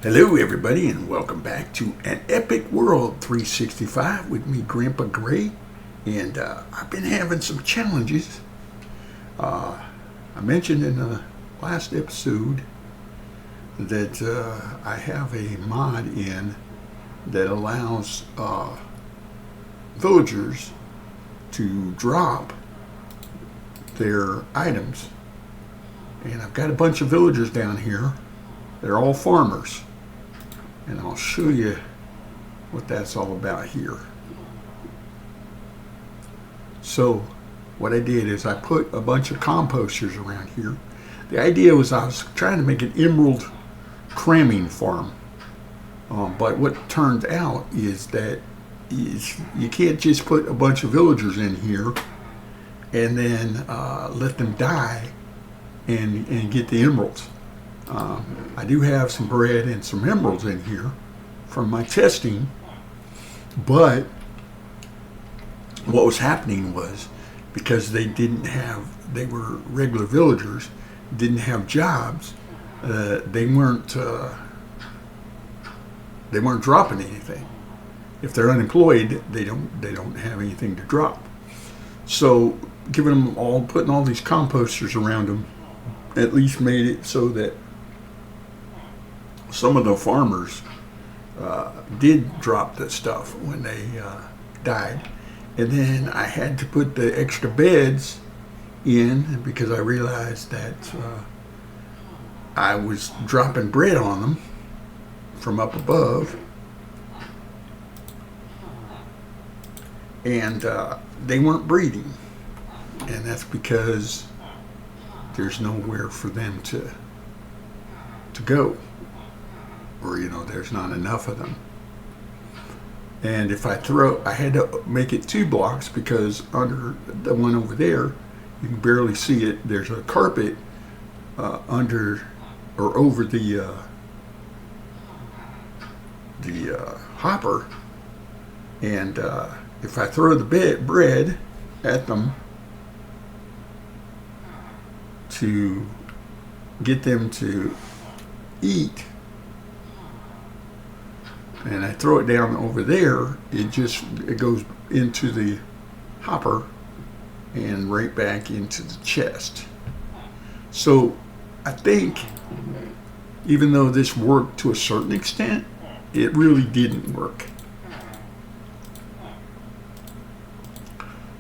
Hello, everybody, and welcome back to An Epic World 365 with me, Grandpa Gray. And I've been having some challenges. I mentioned in the last episode that I have a mod in that allows villagers to drop their items. And I've got a bunch of villagers down here. They're all farmers. And I'll show you what that's all about here. So what I did is I put a bunch of composters around here. The idea was I was trying to make an emerald cramming farm. But what turned out is that you can't just put a bunch of villagers in here and then let them die and get the emeralds. I do have some bread and some emeralds in here from my testing, but what was happening was because they were regular villagers, didn't have jobs, they weren't dropping anything. If they're unemployed, they don't have anything to drop. So putting all these composters around them, at least made it so that some of the farmers did drop the stuff when they died. And then I had to put the extra beds in because I realized that I was dropping bread on them from up above. And they weren't breeding. And that's because there's nowhere for them to go. Or, there's not enough of them. And if I had to make it 2 blocks because under the one over there, you can barely see it. There's a carpet under or over the hopper. And if I throw the bread at them to get them to eat, and I throw it down over there, it goes into the hopper and right back into the chest. So I think even though this worked to a certain extent, it really didn't work.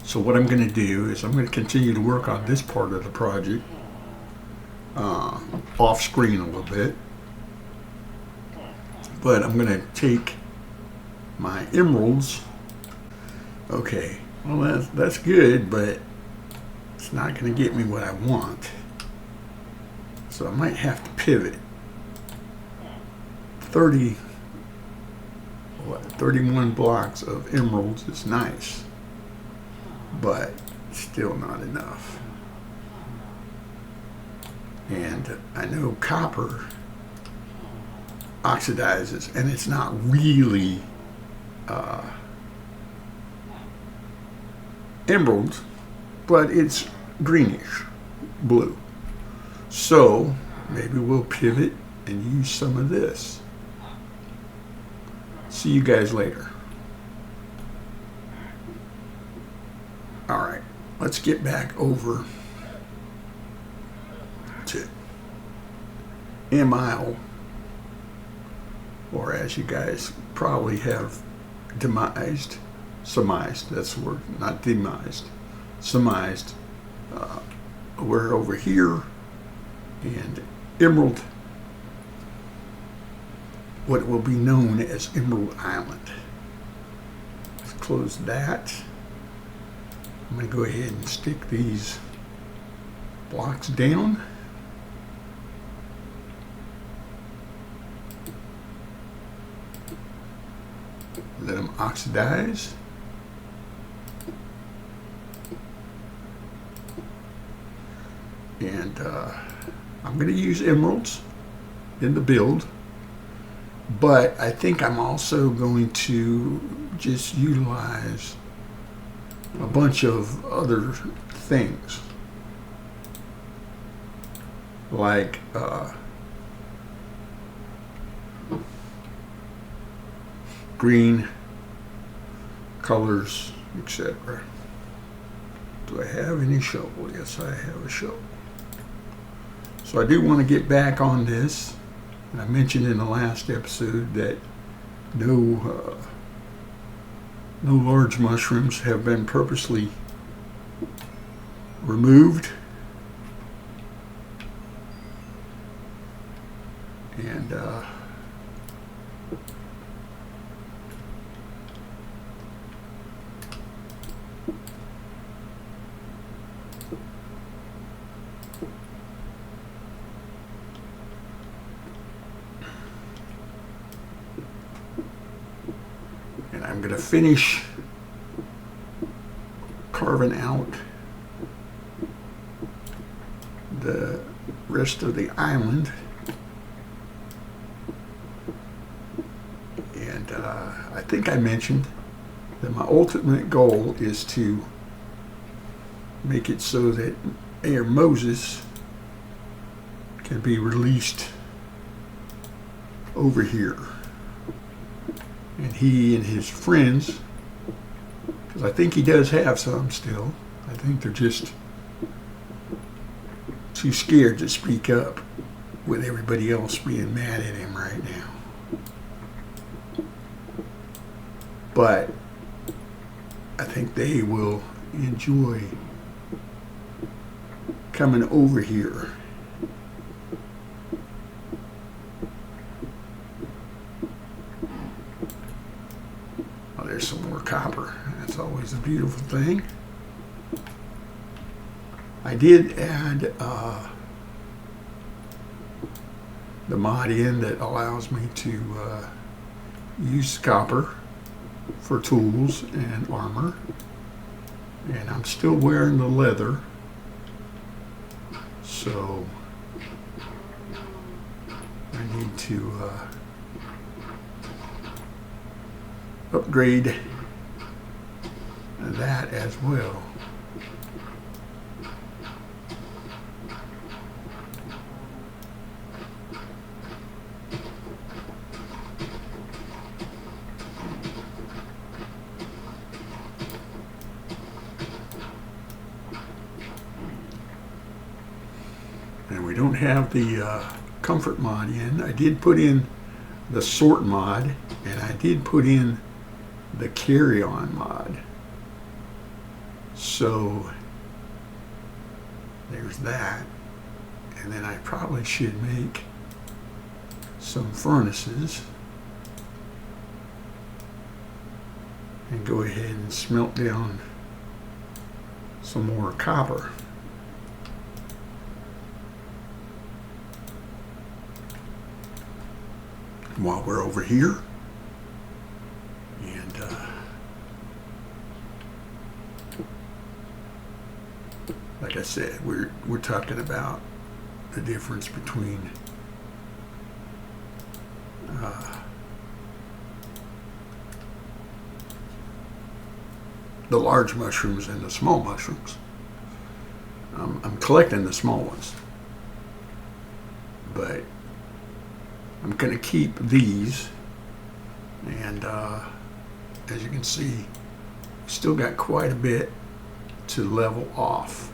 So what I'm going to do is I'm going to continue to work on this part of the project off screen a little bit. But I'm going to take my emeralds. Okay, well that's good, but it's not going to get me what I want. So I might have to pivot. 31 blocks of emeralds is nice, but still not enough. And I know copper oxidizes, and it's not really emerald, but it's greenish blue. So maybe we'll pivot and use some of this. See you guys later. All right, let's get back over to Emile, or as you guys probably have surmised, that's the word, not demised, surmised, we're over here, and Emerald, what will be known as Emerald Island. Let's close that. I'm going to go ahead and stick these blocks down. Let them oxidize. And I'm going to use emeralds in the build, but I think I'm also going to just utilize a bunch of other things like green colors, etc. Do I have any shovel? Yes, I have a shovel. So I do want to get back on this. And I mentioned in the last episode that no large mushrooms have been purposely removed. And I'm going to finish carving out the rest of the island. And I think I mentioned that my ultimate goal is to make it so that Mayor Moses can be released over here. And he and his friends, because I think he does have some still, I think they're just too scared to speak up with everybody else being mad at him right now. But I think they will enjoy coming over here. Oh, there's some more copper. That's always a beautiful thing. I did add the mod in that allows me to use copper for tools and armor. And I'm still wearing the leather. So I need to upgrade that as well. And we don't have the comfort mod in. I did put in the sort mod, and I did put in the carry-on mod. So there's that. And then I probably should make some furnaces and go ahead and smelt down some more copper. While we're over here, and like I said, we're talking about the difference between the large mushrooms and the small mushrooms. I'm collecting the small ones, but I'm going to keep these, and as you can see, still got quite a bit to level off.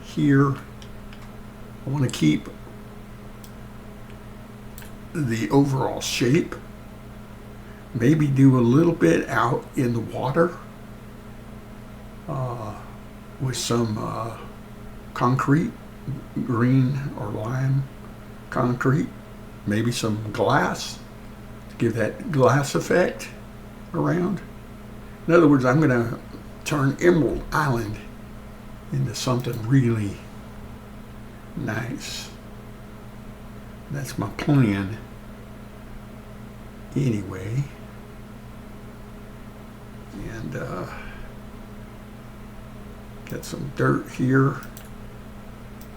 Here, I want to keep the overall shape, maybe do a little bit out in the water with some concrete, green or lime concrete. Maybe some glass to give that glass effect around. In other words, I'm going to turn Emerald Island into something really nice. That's my plan anyway. And got some dirt here.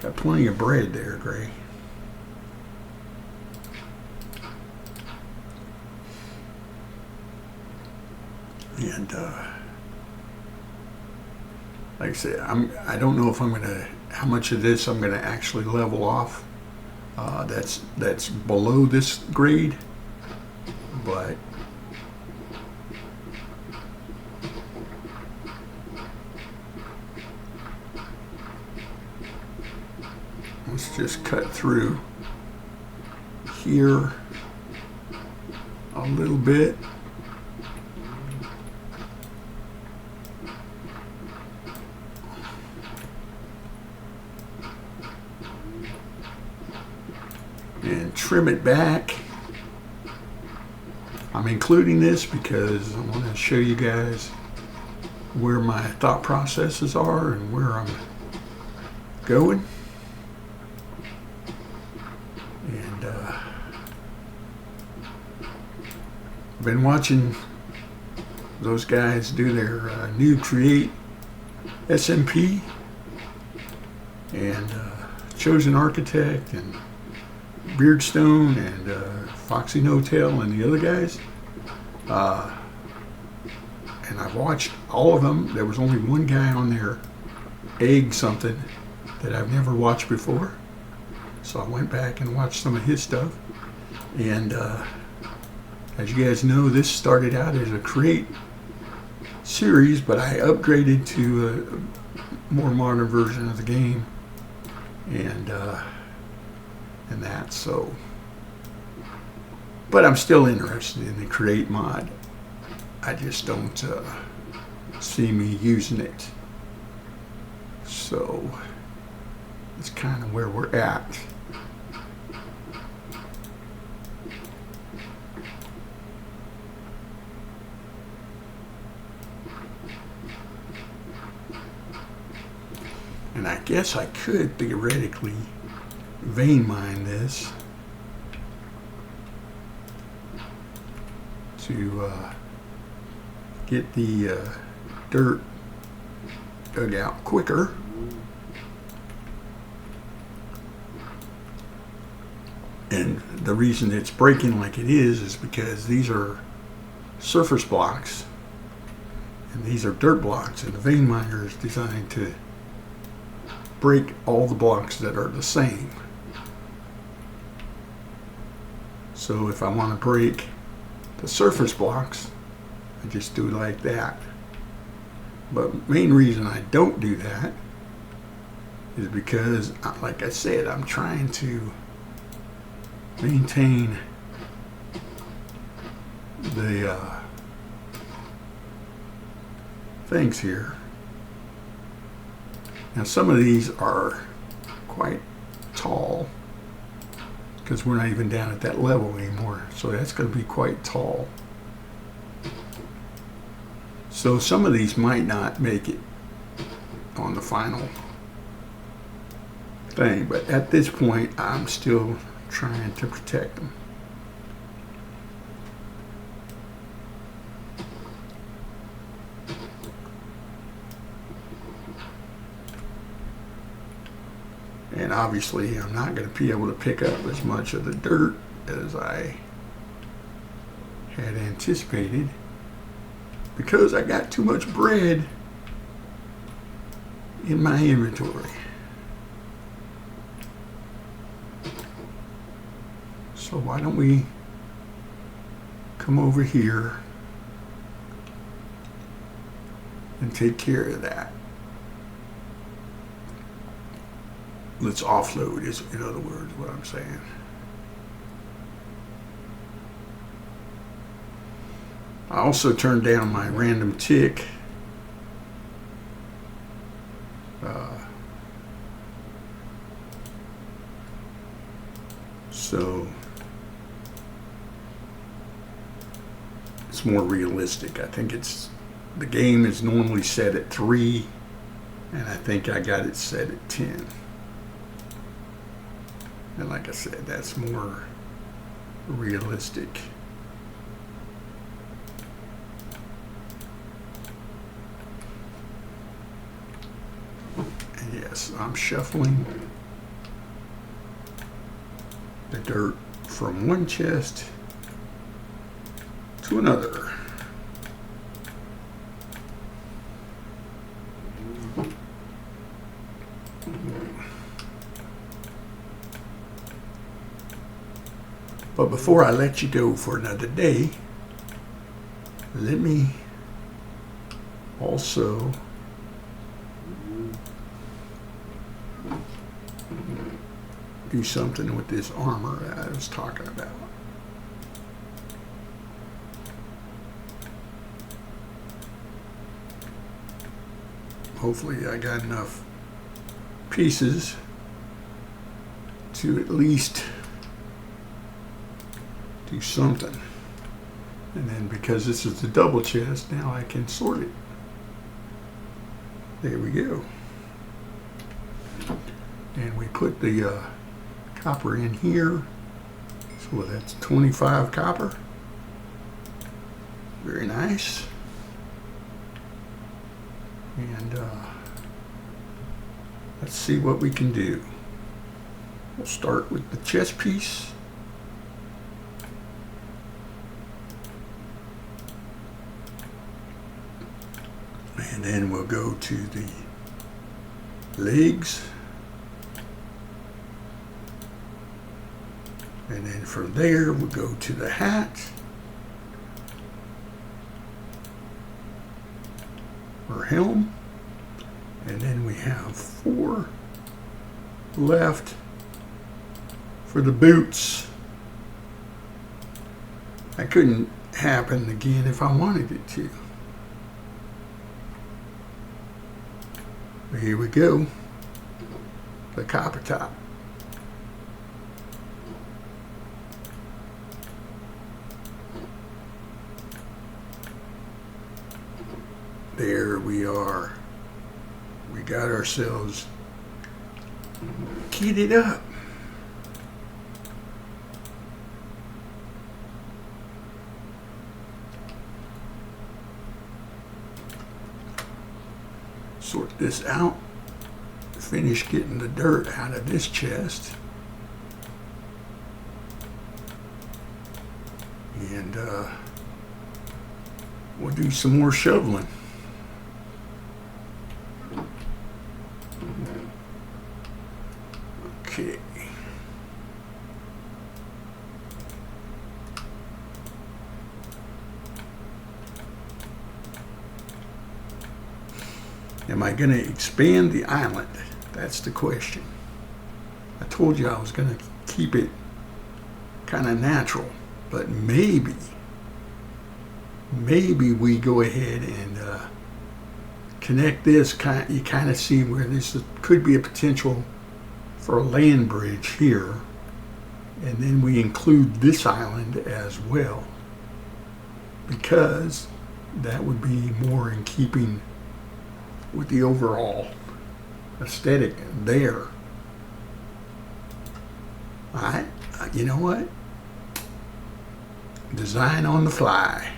Got plenty of bread there, Gray. And like I said, I don't know if I'm gonna, how much of this I'm gonna actually level off. That's below this grade, but just cut through here a little bit. And trim it back. I'm including this because I want to show you guys where my thought processes are and where I'm going. And I've been watching those guys do their new Create SMP and Chosen Architect and Beardstone and Foxy No-Tail and the other guys. And I've watched all of them. There was only one guy on there, Egg something, that I've never watched before. So I went back and watched some of his stuff. And as you guys know, this started out as a Create series, but I upgraded to a more modern version of the game. And that, so. But I'm still interested in the Create mod. I just don't see me using it. So it's kind of where we're at. And I guess I could theoretically vein mine this to get the dirt dug out quicker. And the reason it's breaking like it is because these are surface blocks and these are dirt blocks, and the vein miner is designed to break all the blocks that are the same. So if I want to break the surface blocks, I just do it like that. But main reason I don't do that is because, like I said, I'm trying to maintain the things here. Now some of these are quite tall because we're not even down at that level anymore, so that's going to be quite tall. So some of these might not make it on the final thing, but at this point I'm still trying to protect them. And obviously I'm not going to be able to pick up as much of the dirt as I had anticipated because I got too much bread in my inventory. So why don't we come over here and take care of that. Let's offload, is in other words what I'm saying. I also turned down my random tick. So it's more realistic. I think the game is normally set at 3, and I think I got it set at 10. And like I said, that's more realistic. And yes, I'm shuffling the dirt from one chest to another. But before I let you go for another day, let me also do something with this armor that I was talking about. Hopefully I got enough pieces to at least do something. And then because this is the double chest, now I can sort it. There we go. And we put the copper in here. So that's 25 copper. Very nice. And let's see what we can do. We'll start with the chest piece. And then we'll go to the legs. And then from there, we'll go to the hat. Or helm. And then we have 4 left for the boots. That couldn't happen again if I wanted it to. Here we go. The copper top. There we are. We got ourselves kitted up. Sort this out. Finish getting the dirt out of this chest. And we'll do some more shoveling. Okay. Am I going to expand the island? That's the question. I told you I was going to keep it kind of natural, but maybe we go ahead and connect this. You kind of see where this could be a potential for a land bridge here, and then we include this island as well, because that would be more in keeping with the overall aesthetic there. Alright, you know what? Design on the fly.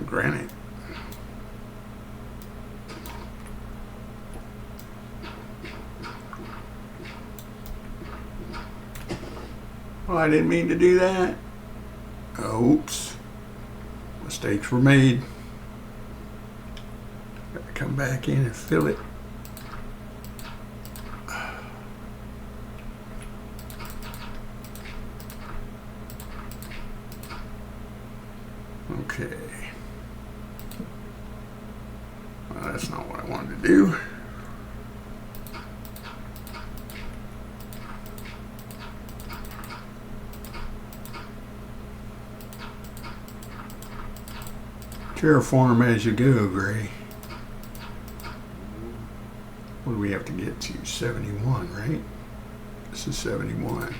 Granite. Oh, I didn't mean to do that. Oops. Mistakes were made. Got to come back in and fill it. Okay. Well, that's not what I wanted to do. Terraform as you go, Gray. What do we have to get to? 71, right? This is 71.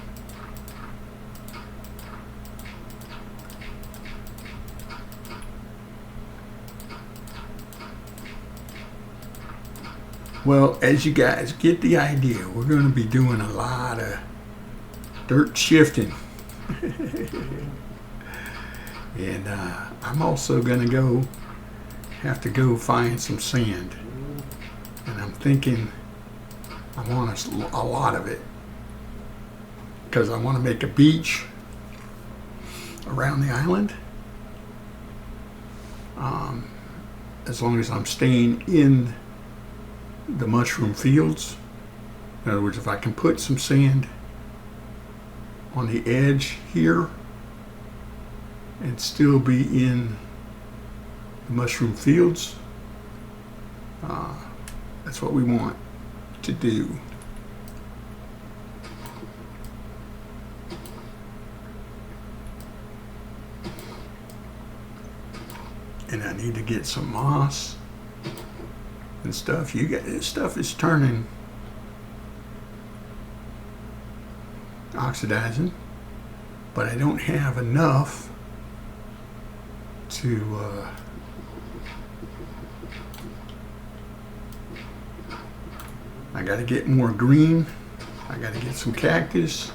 Well, as you guys get the idea, we're going to be doing a lot of dirt shifting. And I'm also going to go have to go find some sand. And I'm thinking I want a lot of it, because I want to make a beach around the island. As long as I'm staying in the mushroom fields. In other words, if I can put some sand on the edge here and still be in the mushroom fields, that's what we want to do. And I need to get some moss and stuff. This stuff is turning, oxidizing, but I don't have enough to I got to get more green. I got to get some cactus,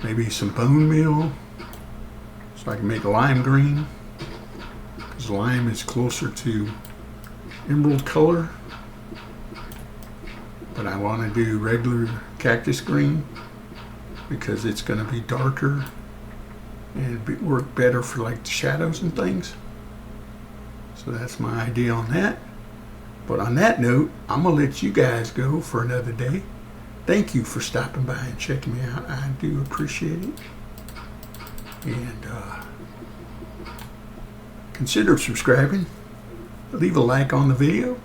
maybe some bone meal, so I can make lime green, because lime is closer to emerald color, but I want to do regular cactus green because it's going to be darker and work better for like the shadows and things. So that's my idea on that. But on that note, I'm going to let you guys go for another day. Thank you for stopping by and checking me out. I do appreciate it. And consider subscribing. Leave a like on the video.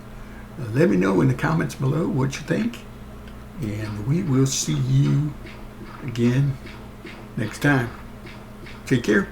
Let me know in the comments below what you think. And we will see you again next time. Take care.